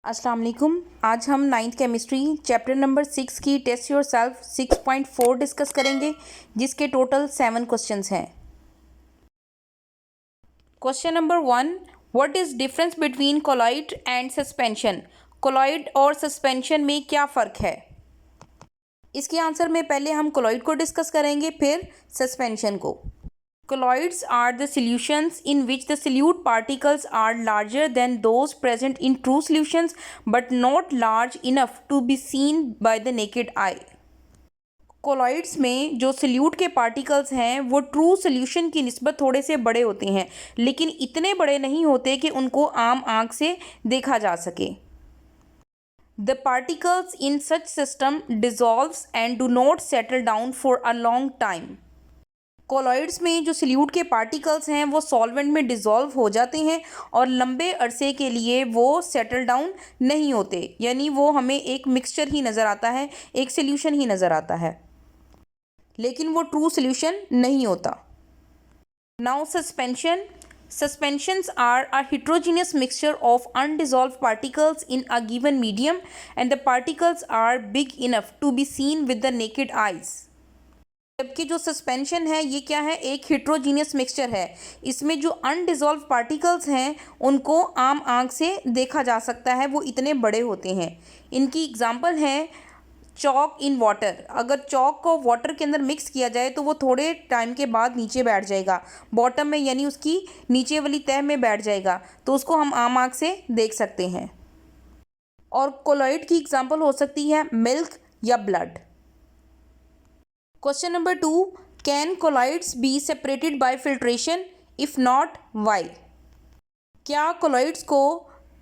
अस्सलाम वालेकुम। आज हम नाइन्थ केमिस्ट्री चैप्टर नंबर 6 की टेस्ट योर सेल्फ 6.4 डिस्कस करेंगे, जिसके टोटल 7 क्वेश्चंस हैं। Question number 1, what is difference between colloid and suspension. Colloid और सस्पेंशन में क्या फ़र्क है? इसके आंसर में पहले हम कोलॉइड को डिस्कस करेंगे, फिर सस्पेंशन को। Colloids are the solutions in which the solute particles are larger than those present in true solutions but not large enough to be seen by the naked eye. Colloids में जो salute के particles हैं वो true solution की निस्बत थोड़े से बड़े होते हैं, लेकिन इतने बड़े नहीं होते कि उनको आम आँख से देखा जा सके। The particles in such system dissolves and do not settle down for a long time. Colloids में जो सल्यूट के पार्टिकल्स हैं वो सॉल्वेंट में डिज़ोल्व हो जाते हैं और लंबे अरसे के लिए वो सेटल डाउन नहीं होते, यानी वो हमें एक मिक्सचर ही नज़र आता है, एक सल्यूशन ही नज़र आता है, लेकिन वो ट्रू सल्यूशन नहीं होता। Now suspension. Suspensions are a heterogeneous mixture of undissolved particles in a given medium and the particles are big enough to be seen with the naked eyes. जबकि जो सस्पेंशन है ये क्या है, एक हिट्रोजीनियस मिक्सचर है। इसमें जो अनडिज़ोल्व पार्टिकल्स हैं उनको आम आँख से देखा जा सकता है, वो इतने बड़े होते हैं। इनकी एग्जांपल है चॉक इन वाटर। अगर चॉक को वाटर के अंदर मिक्स किया जाए तो वो थोड़े टाइम के बाद नीचे बैठ जाएगा, बॉटम में, यानी उसकी नीचे वाली तह में बैठ जाएगा, तो उसको हम आम आँख से देख सकते हैं। और कोलॉइड की एग्जांपल हो सकती है मिल्क या blood. Question number 2, can colloids be separated by filtration? If not, why? क्या कोलॉइड्स को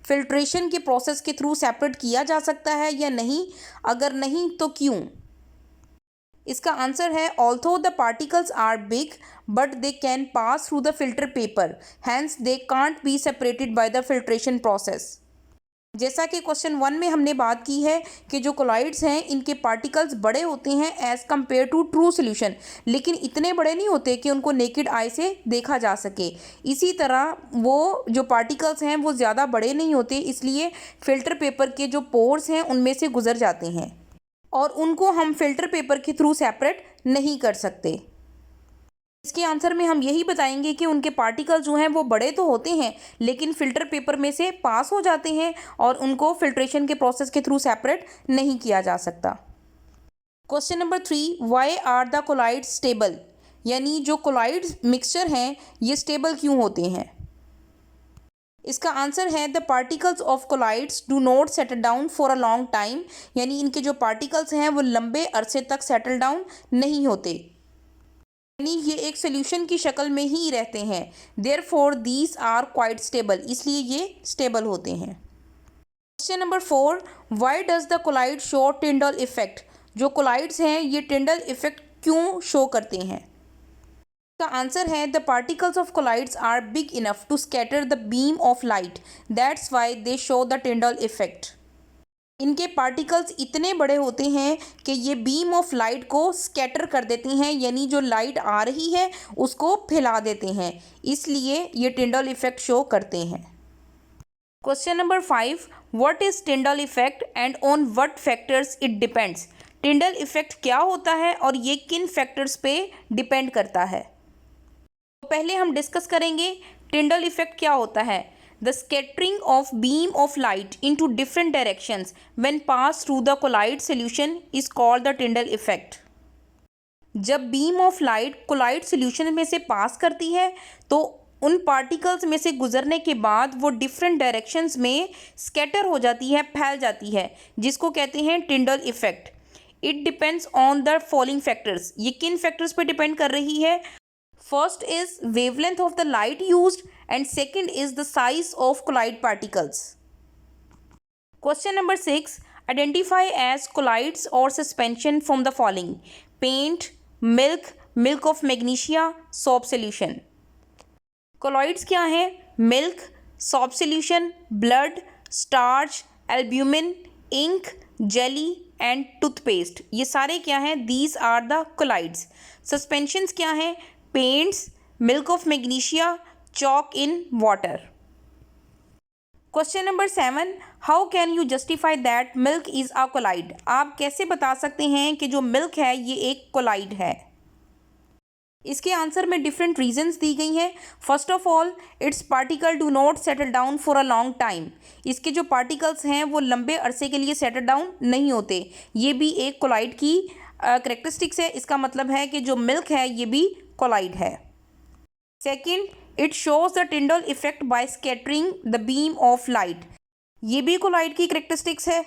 फिल्ट्रेशन के प्रोसेस के थ्रू सेपरेट किया जा सकता है या नहीं? अगर नहीं तो क्यों? इसका आंसर है although the particles are big but they can pass through the filter paper, hence they can't be separated by the filtration process. जैसा कि क्वेश्चन 1 में हमने बात की है कि जो कोलॉइड्स हैं इनके पार्टिकल्स बड़े होते हैं as compare to true solution, लेकिन इतने बड़े नहीं होते कि उनको नेकेड आई से देखा जा सके। इसी तरह वो जो पार्टिकल्स हैं वो ज़्यादा बड़े नहीं होते, इसलिए फ़िल्टर पेपर के जो पोर्स हैं उनमें से गुजर जाते हैं और उनको हम फ़िल्टर पेपर के थ्रू सेपरेट नहीं कर सकते। इसके आंसर में हम यही बताएंगे कि उनके पार्टिकल जो हैं वो बड़े तो होते हैं, लेकिन फ़िल्टर पेपर में से पास हो जाते हैं और उनको फिल्ट्रेशन के प्रोसेस के थ्रू सेपरेट नहीं किया जा सकता। Question number 3, why are the colloids stable? यानी जो कोलॉइड्स मिक्सचर हैं ये स्टेबल क्यों होते हैं? इसका आंसर है the particles of colloids do not settle down for a long time, यानी इनके जो पार्टिकल्स हैं वो लंबे अरसे तक सेटल डाउन नहीं होते, यानी ये एक सोल्यूशन की शक्ल में ही रहते हैं। Therefore these are quite stable, इसलिए ये स्टेबल होते हैं। Question number 4, why does the colloid show Tyndall effect? जो कोलॉइड्स हैं ये टिंडल इफेक्ट क्यों शो करते हैं? इसका आंसर है the particles of colloids are big enough to scatter the beam of light, that's why they show the Tyndall effect. इनके particles इतने बड़े होते हैं कि ये बीम ऑफ लाइट को स्कैटर कर देते हैं, यानी जो लाइट आ रही है उसको फैला देते हैं, इसलिए ये टिंडल इफेक्ट शो करते हैं। Question number 5, what is Tyndall effect and on what factors it depends? Tyndall effect क्या होता है और ये किन फैक्टर्स पे डिपेंड करता है? तो पहले हम डिस्कस करेंगे टिंडल इफेक्ट क्या होता है। The scattering of beam of light into different directions when passed through the colloid solution is called the Tyndall effect. जब beam of light colloid solution में से पास करती है तो उन पार्टिकल्स में से गुजरने के बाद वो डिफरेंट डायरेक्शंस में स्कैटर हो जाती है, फैल जाती है, जिसको कहते हैं Tyndall effect. It depends on the following factors. ये किन फैक्टर्स पे डिपेंड कर रही है? First is wavelength of the light used and second is the size of colloid particles. Question number 6, identify as colloids or suspension from the following: paint, milk, milk of magnesia, soap solution. Colloids क्या हैं? Milk, soap solution, blood, starch, albumin, ink, jelly and toothpaste. ये सारे क्या हैं? These are the colloids. Suspensions क्या हैं? Paints, milk of magnesia, chalk in water. Question number 7, how can you justify that milk is a colloid? आप कैसे बता सकते हैं कि जो मिल्क है ये एक कोलाइड है? इसके आंसर में डिफरेंट रीजंस दी गई हैं। First of all, it's particle do not settle down for a long time. इसके जो पार्टिकल्स हैं वो लंबे अरसे के लिए सेटल डाउन नहीं होते। ये भी एक कोलाइड की करेक्टरिस्टिक्स है। इसका मतलब है कि जो मिल्क है ये भी कोलाइड है। Second, it shows the Tyndall effect by scattering the beam of light. ये भी कोलाइड की करेक्टरिस्टिक्स है।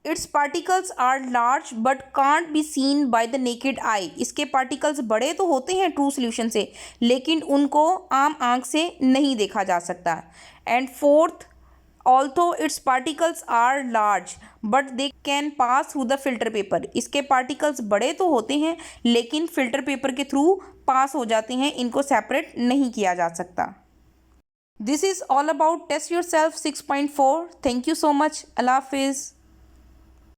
Its particles are large but can't be seen by the naked eye. इसके पार्टिकल्स बड़े तो होते हैं ट्रू सोल्यूशन से, लेकिन उनको आम आंख से नहीं देखा जा सकता। And fourth, although its particles are large but they can pass through the filter paper. इसके पार्टिकल्स बड़े तो होते हैं लेकिन फिल्टर पेपर के थ्रू पास हो जाते हैं, इनको सेपरेट नहीं किया जा सकता। This is all about test yourself 6.4। Thank you so much. अल्लाह हाफिज़।